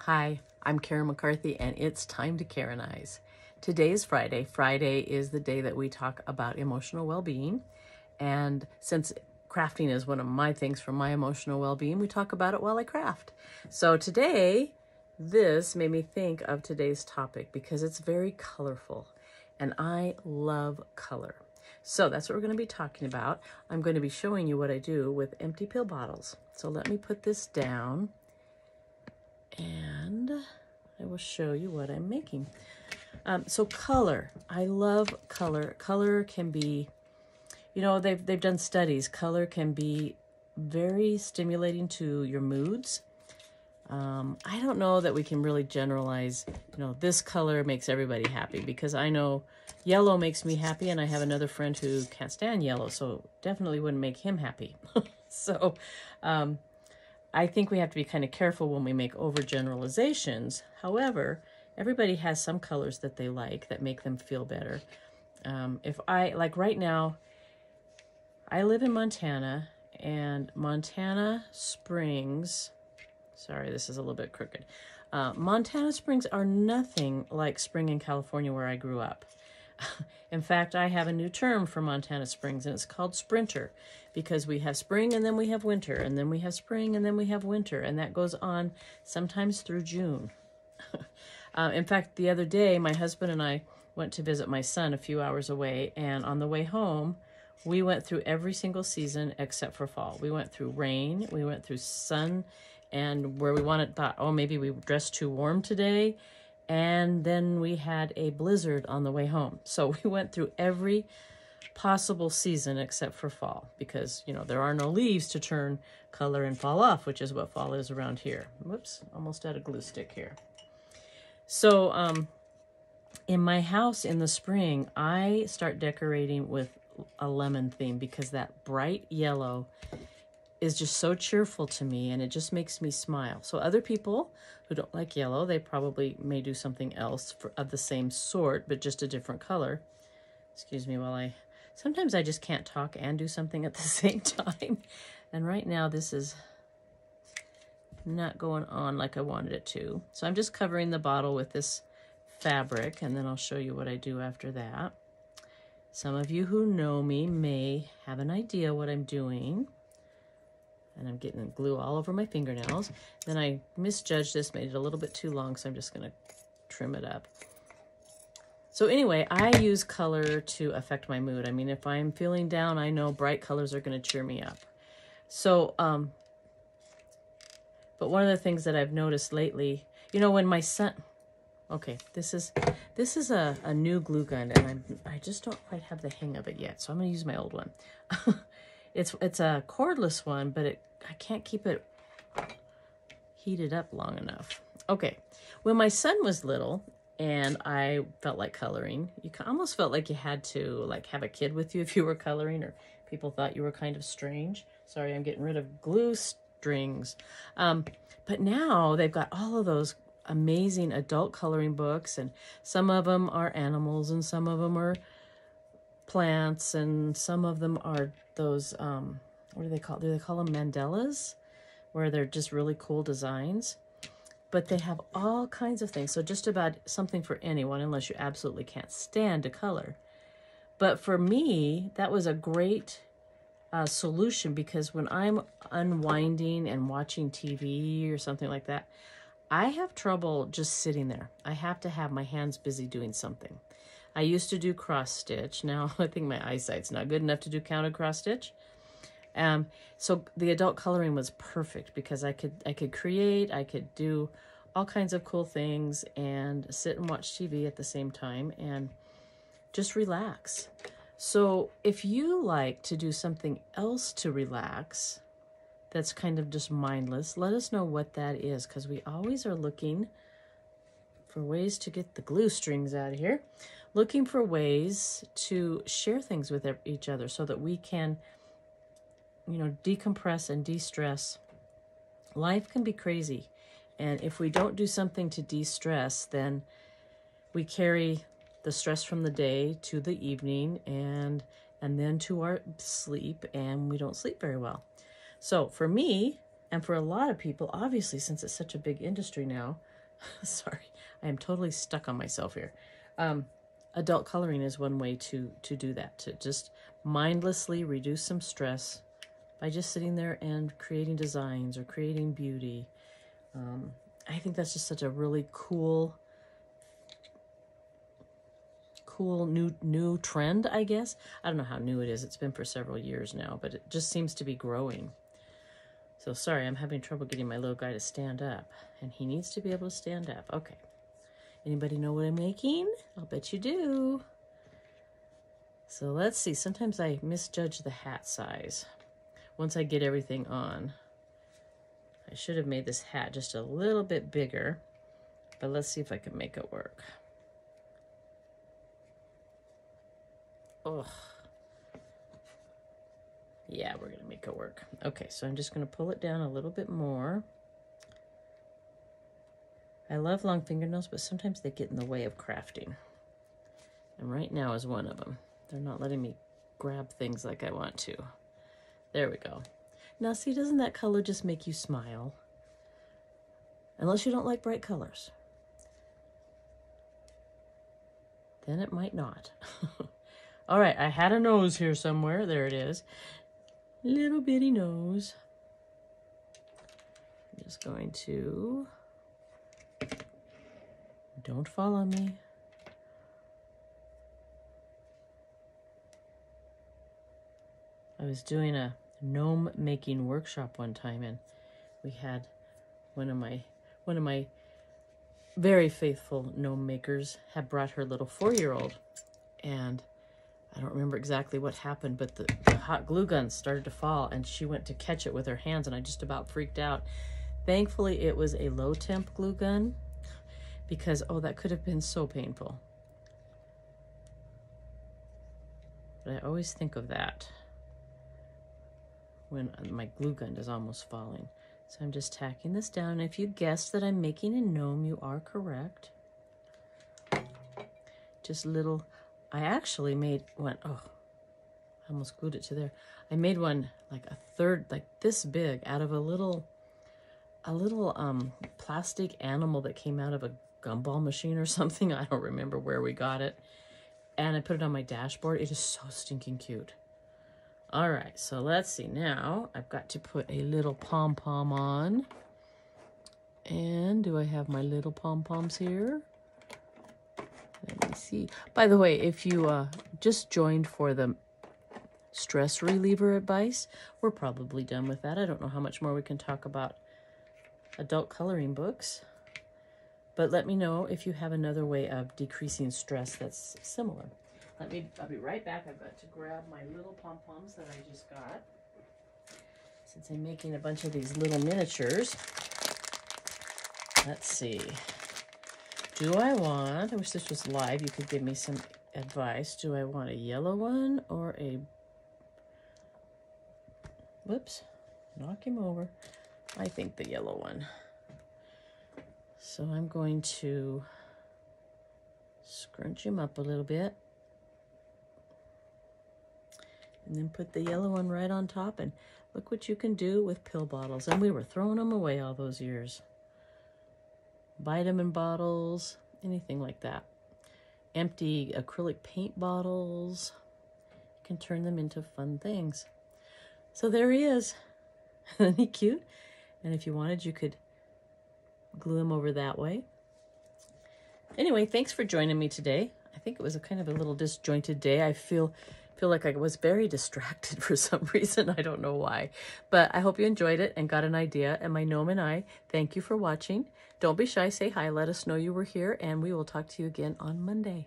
Hi, I'm Karen McCarthy, and it's time to Karen-ize. Today is Friday. Friday is the day that we talk about emotional well-being. And since crafting is one of my things for my emotional well-being, we talk about it while I craft. So today, this made me think of today's topic because it's very colorful, and I love color. So that's what we're going to be talking about. I'm going to be showing you what I do with empty pill bottles. So let me put this down, and I will show you what I'm making. So color, I love color. Color can be, you know, they've done studies. Color can be very stimulating to your moods. I don't know that we can really generalize, you know, this color makes everybody happy, because I know yellow makes me happy, and I have another friend who can't stand yellow, so definitely wouldn't make him happy. So I think we have to be kind of careful when we make overgeneralizations. However, everybody has some colors that they like that make them feel better. If I, like right now, I live in Montana, and Montana Springs, sorry, this is a little bit crooked. Montana Springs are nothing like spring in California where I grew up. In fact, I have a new term for Montana Springs, and it's called sprinter, because we have spring and then we have winter, and then we have spring and then we have winter, and that goes on sometimes through June. In fact, the other day, my husband and I went to visit my son a few hours away, and on the way home, we went through every single season except for fall. We went through rain, we went through sun, and where we thought, oh, maybe we dressed too warm today. And then we had a blizzard on the way home. So we went through every possible season except for fall, because, you know, there are no leaves to turn color and fall off, which is what fall is around here. Whoops, almost out of glue stick here. So in my house in the spring, I start decorating with a lemon theme, because that bright yellow is just so cheerful to me, and it just makes me smile. So other people who don't like yellow, they probably may do something else of the same sort, but just a different color. Excuse me while sometimes I just can't talk and do something at the same time. And right now this is not going on like I wanted it to. So I'm just covering the bottle with this fabric, and then I'll show you what I do after that. Some of you who know me may have an idea what I'm doing. And I'm getting glue all over my fingernails. Then I misjudged this, made it a little bit too long, so I'm just going to trim it up. So anyway, I use color to affect my mood. I mean, if I'm feeling down, I know bright colors are going to cheer me up. So, but one of the things that I've noticed lately, you know, when my son, okay, this is a new glue gun, and I just don't quite have the hang of it yet, so I'm going to use my old one. It's a cordless one, but I can't keep it heated up long enough. Okay, when my son was little and I felt like coloring, you almost felt like you had to like have a kid with you if you were coloring, or people thought you were kind of strange. Sorry, I'm getting rid of glue strings. But now they've got all of those amazing adult coloring books, and some of them are animals, and some of them are plants, and some of them are those what do they call them, mandalas, where they're just really cool designs. But they have all kinds of things, so just about something for anyone, unless you absolutely can't stand to color. But for me, that was a great solution, because when I'm unwinding and watching TV or something like that, I have trouble just sitting there. I have to have my hands busy doing something. I used to do cross stitch. Now I think my eyesight's not good enough to do counted cross stitch. So the adult coloring was perfect, because I could create, I could do all kinds of cool things and sit and watch TV at the same time and just relax. So if you like to do something else to relax that's kind of just mindless, let us know what that is, because we always are looking for ways to get the glue strings out of here, looking for ways to share things with each other so that we can, you know, decompress and de-stress. Life can be crazy, and if we don't do something to de-stress, then we carry the stress from the day to the evening and then to our sleep, and we don't sleep very well. So for me, and for a lot of people, obviously, since it's such a big industry now, Sorry, I am totally stuck on myself here. Adult coloring is one way to do that, to just mindlessly reduce some stress by just sitting there and creating designs or creating beauty. I think that's just such a really cool new trend, I guess. I don't know how new it is. It's been for several years now, but it just seems to be growing. So sorry, I'm having trouble getting my little guy to stand up, and he needs to be able to stand up. Okay. Anybody know what I'm making? I'll bet you do. So let's see. Sometimes I misjudge the hat size. Once I get everything on, I should have made this hat just a little bit bigger, but let's see if I can make it work. Oh, yeah, we're gonna make it work. Okay, so I'm just gonna pull it down a little bit more. I love long fingernails, but sometimes they get in the way of crafting. And right now is one of them. They're not letting me grab things like I want to. There we go. Now see, doesn't that color just make you smile? Unless you don't like bright colors. Then it might not. All right, I had a nose here somewhere. There it is. Little bitty nose. I'm just going to... Don't fall on me. I was doing a gnome making workshop one time, and we had one of my very faithful gnome makers had brought her little 4-year-old, and I don't remember exactly what happened, but the hot glue gun started to fall, and she went to catch it with her hands, and I just about freaked out. Thankfully, it was a low temp glue gun, because, oh, that could have been so painful. But I always think of that when my glue gun is almost falling. So I'm just tacking this down. If you guessed that I'm making a gnome, you are correct. Just little, I actually made one, oh, I almost glued it to there. I made one like a third, like this big, out of a little plastic animal that came out of a gumball machine or something. I don't remember where we got it. And I put it on my dashboard. It is so stinking cute. All right, so let's see. Now I've got to put a little pom-pom on. And do I have my little pom-poms here? Let me see. By the way, if you just joined for the stress reliever advice, we're probably done with that. I don't know how much more we can talk about adult coloring books. But let me know if you have another way of decreasing stress that's similar. I'll be right back. I've got to grab my little pom-poms that I just got. Since I'm making a bunch of these little miniatures. Let's see. Do I want, I wish this was live, you could give me some advice. Do I want a yellow one or a, whoops, knock him over. I think the yellow one. So I'm going to scrunch him up a little bit. And then put the yellow one right on top, and look what you can do with pill bottles. And we were throwing them away all those years. Vitamin bottles, anything like that. Empty acrylic paint bottles. You can turn them into fun things. So there he is. Isn't he cute? And if you wanted, you could glue him over that way. Anyway, thanks for joining me today. I think it was a kind of a little disjointed day. I feel like I was very distracted for some reason. I don't know why. But I hope you enjoyed it and got an idea. And my gnome and I, thank you for watching. Don't be shy. Say hi. Let us know you were here. And we will talk to you again on Monday.